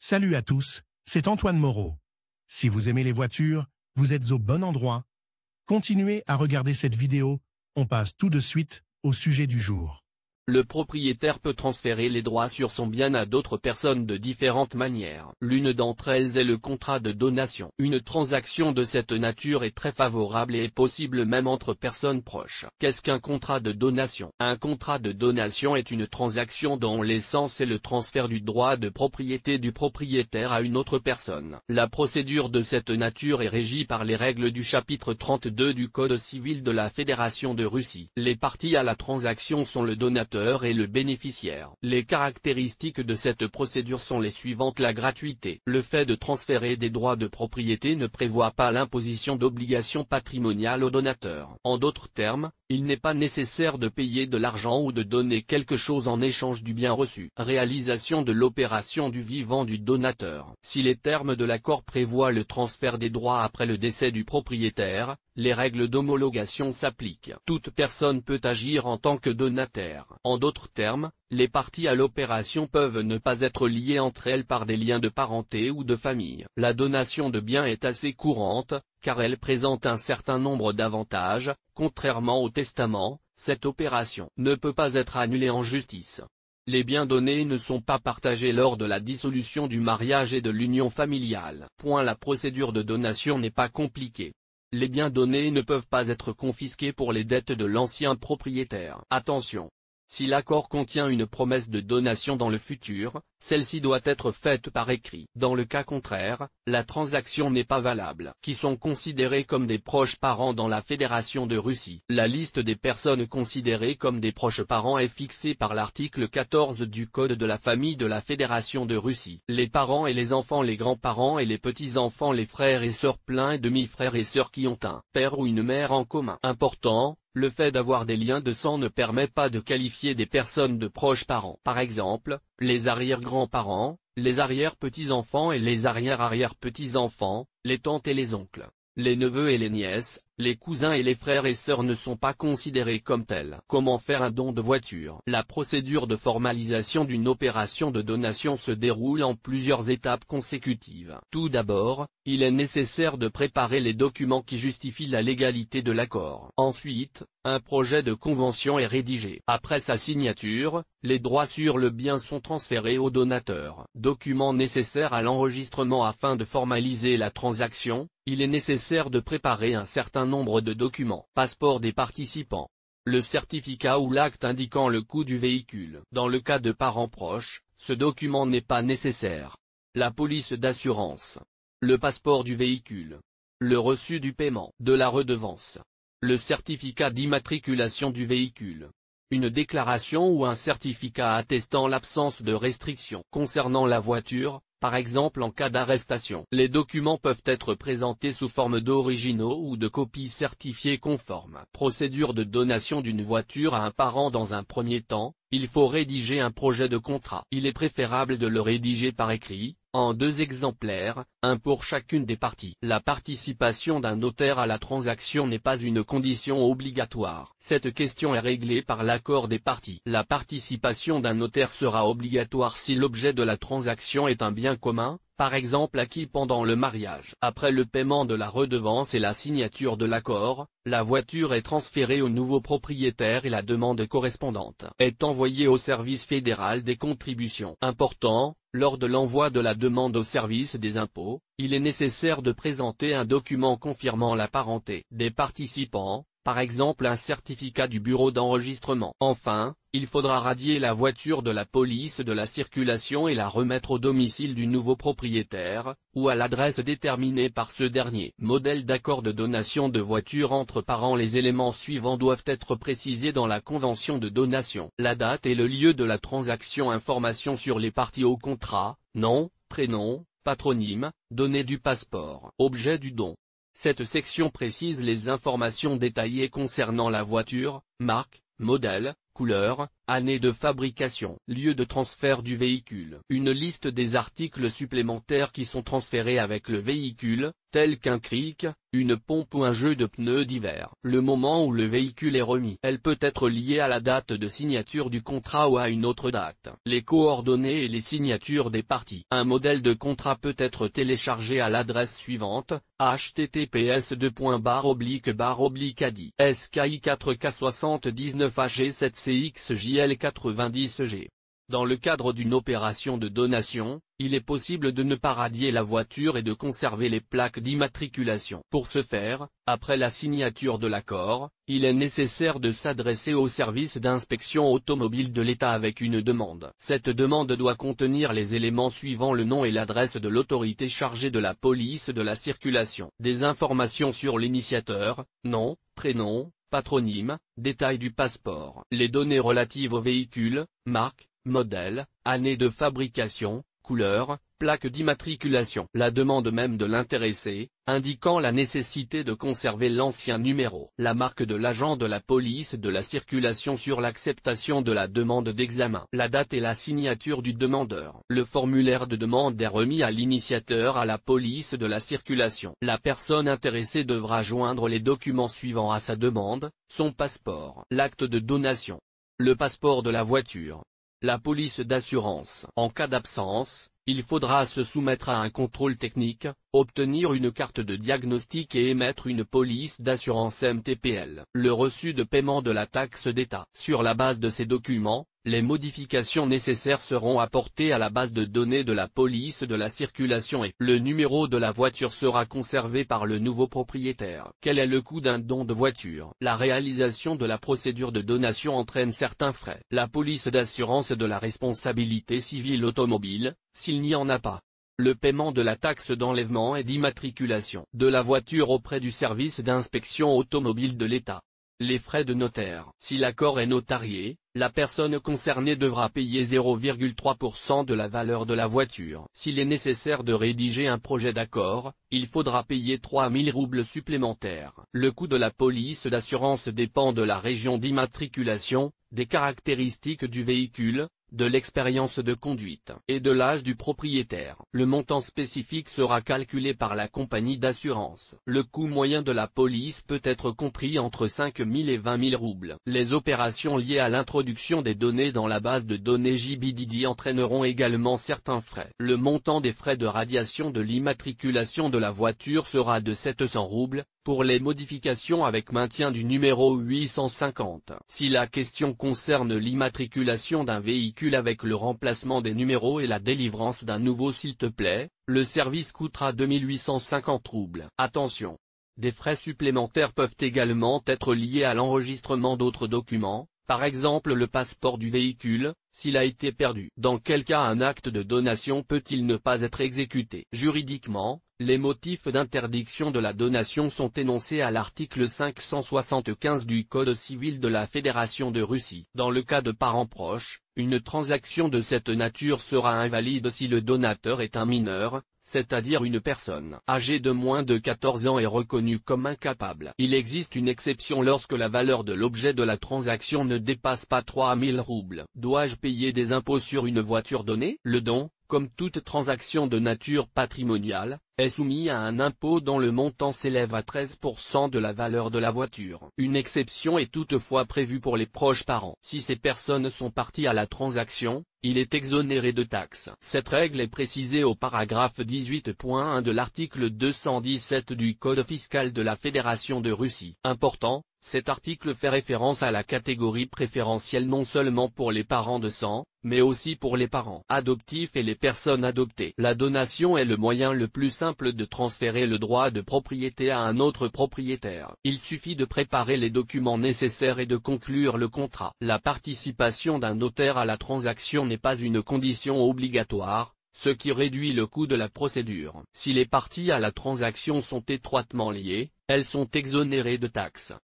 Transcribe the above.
Salut à tous, c'est Antoine Moreau. Si vous aimez les voitures, vous êtes au bon endroit. Continuez à regarder cette vidéo, on passe tout de suite au sujet du jour. Le propriétaire peut transférer les droits sur son bien à d'autres personnes de différentes manières. L'une d'entre elles est le contrat de donation. Une transaction de cette nature est très favorable et est possible même entre personnes proches. Qu'est-ce qu'un contrat de donation? Un contrat de donation est une transaction dont l'essence est le transfert du droit de propriété du propriétaire à une autre personne. La procédure de cette nature est régie par les règles du chapitre 32 du Code civil de la Fédération de Russie. Les parties à la transaction sont le donateur et le bénéficiaire. Les caractéristiques de cette procédure sont les suivantes. La gratuité. Le fait de transférer des droits de propriété ne prévoit pas l'imposition d'obligations patrimoniales au donateur. En d'autres termes, il n'est pas nécessaire de payer de l'argent ou de donner quelque chose en échange du bien reçu. Réalisation de l'opération du vivant du donateur. Si les termes de l'accord prévoient le transfert des droits après le décès du propriétaire, les règles d'homologation s'appliquent. Toute personne peut agir en tant que donataire. En d'autres termes, les parties à l'opération peuvent ne pas être liées entre elles par des liens de parenté ou de famille. La donation de biens est assez courante, car elle présente un certain nombre d'avantages. Contrairement au testament, cette opération ne peut pas être annulée en justice. Les biens donnés ne sont pas partagés lors de la dissolution du mariage et de l'union familiale. La procédure de donation n'est pas compliquée. Les biens donnés ne peuvent pas être confisqués pour les dettes de l'ancien propriétaire. Attention! Si l'accord contient une promesse de donation dans le futur, celle-ci doit être faite par écrit. Dans le cas contraire, la transaction n'est pas valable. Qui sont considérés comme des proches parents dans la Fédération de Russie? La liste des personnes considérées comme des proches parents est fixée par l'article 14 du Code de la famille de la Fédération de Russie. Les parents et les enfants, les grands-parents et les petits-enfants, les frères et sœurs pleins et demi-frères et sœurs qui ont un père ou une mère en commun. Important, le fait d'avoir des liens de sang ne permet pas de qualifier des personnes de proches parents. Par exemple, les arrière-grands-parents, les arrière-petits-enfants et les arrière-arrière-petits-enfants, les tantes et les oncles, les neveux et les nièces, les cousins et les frères et sœurs ne sont pas considérés comme tels. Comment faire un don de voiture? La procédure de formalisation d'une opération de donation se déroule en plusieurs étapes consécutives. Tout d'abord, il est nécessaire de préparer les documents qui justifient la légalité de l'accord. Ensuite, un projet de convention est rédigé. Après sa signature, les droits sur le bien sont transférés au donateur. Documents nécessaires à l'enregistrement. Afin de formaliser la transaction, il est nécessaire de préparer un certain nombre de documents. Passeport des participants. Le certificat ou l'acte indiquant le coût du véhicule. Dans le cas de parents proches, ce document n'est pas nécessaire. La police d'assurance. Le passeport du véhicule. Le reçu du paiement de la redevance. Le certificat d'immatriculation du véhicule. Une déclaration ou un certificat attestant l'absence de restriction concernant la voiture, par exemple en cas d'arrestation. Les documents peuvent être présentés sous forme d'originaux ou de copies certifiées conformes. Procédure de donation d'une voiture à un parent. Dans un premier temps, il faut rédiger un projet de contrat. Il est préférable de le rédiger par écrit, en 2 exemplaires, un pour chacune des parties. La participation d'un notaire à la transaction n'est pas une condition obligatoire. Cette question est réglée par l'accord des parties. La participation d'un notaire sera obligatoire si l'objet de la transaction est un bien commun, par exemple acquis pendant le mariage. Après le paiement de la redevance et la signature de l'accord, la voiture est transférée au nouveau propriétaire et la demande correspondante est envoyée au service fédéral des contributions. Important, lors de l'envoi de la demande au service des impôts, il est nécessaire de présenter un document confirmant la parenté des participants, par exemple un certificat du bureau d'enregistrement. Enfin, il faudra radier la voiture de la police de la circulation et la remettre au domicile du nouveau propriétaire, ou à l'adresse déterminée par ce dernier. Modèle d'accord de donation de voiture entre parents. Les éléments suivants doivent être précisés dans la convention de donation. La date et le lieu de la transaction. Information sur les parties au contrat, nom, prénom, patronyme, données du passeport. Objet du don. Cette section précise les informations détaillées concernant la voiture, marque, modèle, couleur, année de fabrication, lieu de transfert du véhicule. Une liste des articles supplémentaires qui sont transférés avec le véhicule, tels qu'un cric, une pompe ou un jeu de pneus d'hiver. Le moment où le véhicule est remis. Elle peut être liée à la date de signature du contrat ou à une autre date. Les coordonnées et les signatures des parties. Un modèle de contrat peut être téléchargé à l'adresse suivante, https://adi SKI 4K79 AG7CXJL 90G. Dans le cadre d'une opération de donation, il est possible de ne pas radier la voiture et de conserver les plaques d'immatriculation. Pour ce faire, après la signature de l'accord, il est nécessaire de s'adresser au service d'inspection automobile de l'État avec une demande. Cette demande doit contenir les éléments suivants: le nom et l'adresse de l'autorité chargée de la police de la circulation, des informations sur l'initiateur, nom, prénom, patronyme, détail du passeport, les données relatives au véhicule, marque, modèle, année de fabrication, couleur, plaque d'immatriculation. La demande même de l'intéressé, indiquant la nécessité de conserver l'ancien numéro. La marque de l'agent de la police de la circulation sur l'acceptation de la demande d'examen. La date et la signature du demandeur. Le formulaire de demande est remis à l'initiateur à la police de la circulation. La personne intéressée devra joindre les documents suivants à sa demande: son passeport, l'acte de donation, le passeport de la voiture, la police d'assurance. En cas d'absence, il faudra se soumettre à un contrôle technique, obtenir une carte de diagnostic et émettre une police d'assurance MTPL. Le reçu de paiement de la taxe d'État. Sur la base de ces documents, les modifications nécessaires seront apportées à la base de données de la police de la circulation et le numéro de la voiture sera conservé par le nouveau propriétaire. Quel est le coût d'un don de voiture? La réalisation de la procédure de donation entraîne certains frais. La police d'assurance de la responsabilité civile automobile, s'il n'y en a pas. Le paiement de la taxe d'enlèvement et d'immatriculation de la voiture auprès du service d'inspection automobile de l'État. Les frais de notaire. Si l'accord est notarié, la personne concernée devra payer 0,3% de la valeur de la voiture. S'il est nécessaire de rédiger un projet d'accord, il faudra payer 3000 roubles supplémentaires. Le coût de la police d'assurance dépend de la région d'immatriculation, des caractéristiques du véhicule, de l'expérience de conduite et de l'âge du propriétaire. Le montant spécifique sera calculé par la compagnie d'assurance. Le coût moyen de la police peut être compris entre 5 000 et 20 000 roubles. Les opérations liées à l'introduction des données dans la base de données JBDD entraîneront également certains frais. Le montant des frais de radiation de l'immatriculation de la voiture sera de 700 roubles, pour les modifications avec maintien du numéro 850. Si la question concerne l'immatriculation d'un véhicule avec le remplacement des numéros et la délivrance d'un nouveau s'il te plaît, le service coûtera 2850 roubles. Attention! Des frais supplémentaires peuvent également être liés à l'enregistrement d'autres documents, par exemple le passeport du véhicule, s'il a été perdu. Dans quel cas un acte de donation peut-il ne pas être exécuté? Juridiquement, les motifs d'interdiction de la donation sont énoncés à l'article 575 du Code civil de la Fédération de Russie. Dans le cas de parents proches, une transaction de cette nature sera invalide si le donateur est un mineur, c'est-à-dire une personne âgée de moins de 14 ans est reconnue comme incapable. Il existe une exception lorsque la valeur de l'objet de la transaction ne dépasse pas 3000 roubles. Dois-je payer des impôts sur une voiture donnée? Le don, comme toute transaction de nature patrimoniale, est soumis à un impôt dont le montant s'élève à 13% de la valeur de la voiture. Une exception est toutefois prévue pour les proches parents. Si ces personnes sont parties à la transaction, il est exonéré de taxes. Cette règle est précisée au paragraphe 18.1 de l'article 217 du Code fiscal de la Fédération de Russie. Important, cet article fait référence à la catégorie préférentielle non seulement pour les parents de sang, mais aussi pour les parents adoptifs et les personnes adoptées. La donation est le moyen le plus simple de transférer le droit de propriété à un autre propriétaire. Il suffit de préparer les documents nécessaires et de conclure le contrat. La participation d'un notaire à la transaction n'est pas une condition obligatoire, ce qui réduit le coût de la procédure. Si les parties à la transaction sont étroitement liées, elles sont exonérées de taxes.